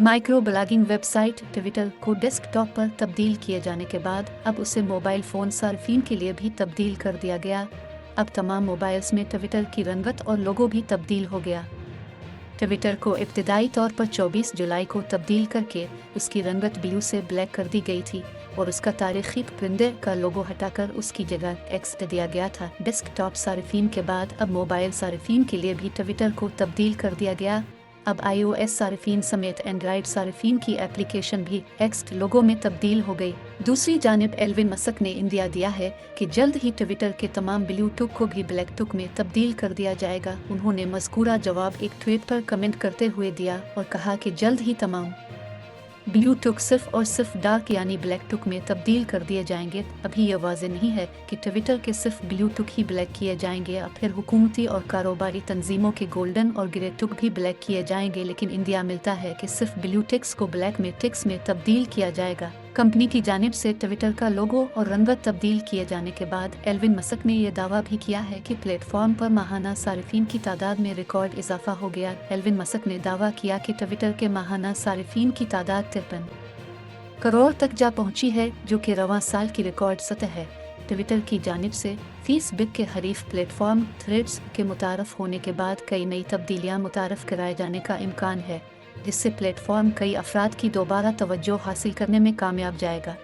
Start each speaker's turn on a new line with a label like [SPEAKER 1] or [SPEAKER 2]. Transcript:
[SPEAKER 1] Micro blogging website Twitter को desktop पर तब्दील किए जाने के बाद अब उसे मोबाइल फ़ोन सार्फिन के लिए भी तब्दील कर दिया गया। अब तमाम मोबाइल्स में ट्विटर की रंगत और लोगो भी तब्दील हो गया। ट्विटर को इब्तिदाई तौर पर 24 जुलाई को तब्दील करके उसकी रंगत ब्लू से ब्लैक कर दी गई थी और उसका तारीखी परिंदे का लोगो हटाकर उसकी जगह एक्स दिया गया था। डेस्कटॉप सार्फिन के बाद अब मोबाइल सार्फिन के लिए भी ट्विटर को तब्दील कर दिया गया। अब iOS सार्फिन समेत एंड्रॉयड सार्फिन की एप्लीकेशन भी एक्स लोगो में तब्दील हो गई। दूसरी जानिब एल्विन मस्क ने इंदिया दिया है कि जल्द ही ट्विटर के तमाम ब्लू टुक को भी ब्लैक टुक में तब्दील कर दिया जाएगा। उन्होंने मज़कूरा जवाब एक ट्वीट पर कमेंट करते हुए दिया और कहा कि जल्द ही तमाम ब्लू टुक सिर्फ और सिर्फ डार्क यानी ब्लैक टुक में तब्दील कर दिए जाएंगे। अभी यह वाज़ेह नहीं है कि ट्विटर के सिर्फ ब्लू टुक ही ब्लैक किए जाएंगे या फिर हुकूमती और कारोबारी तंजीमों के गोल्डन और ग्रे टुक भी ब्लैक किए जाएंगे, लेकिन इंडिया मिलता है कि सिर्फ ब्लू टिक्स को ब्लैक में टिक्स में तब्दील किया जाएगा। कंपनी की जानिब से ट्विटर का लोगो और रंगत तब्दील किए जाने के बाद एल्विन मस्क ने यह दावा भी किया है कि प्लेटफॉर्म पर माहाना सारिफिन की तादाद में रिकॉर्ड इजाफा हो गया। एल्विन मस्क ने दावा किया कि ट्विटर के माहाना सारिफिन की तादाद 53 करोड़ तक जा पहुंची है, जो कि रवां साल की रिकॉर्ड सतह है। ट्विटर की जानिब से फेसबुक के हरीफ प्लेटफॉर्म थ्रेड्स के मुतारफ होने के बाद कई नई तब्दीलियां मुतारफ कराए जाने का इम्कान है, जिससे प्लेटफॉर्म कई अफराद की दोबारा तवज्जो हासिल करने में कामयाब जाएगा।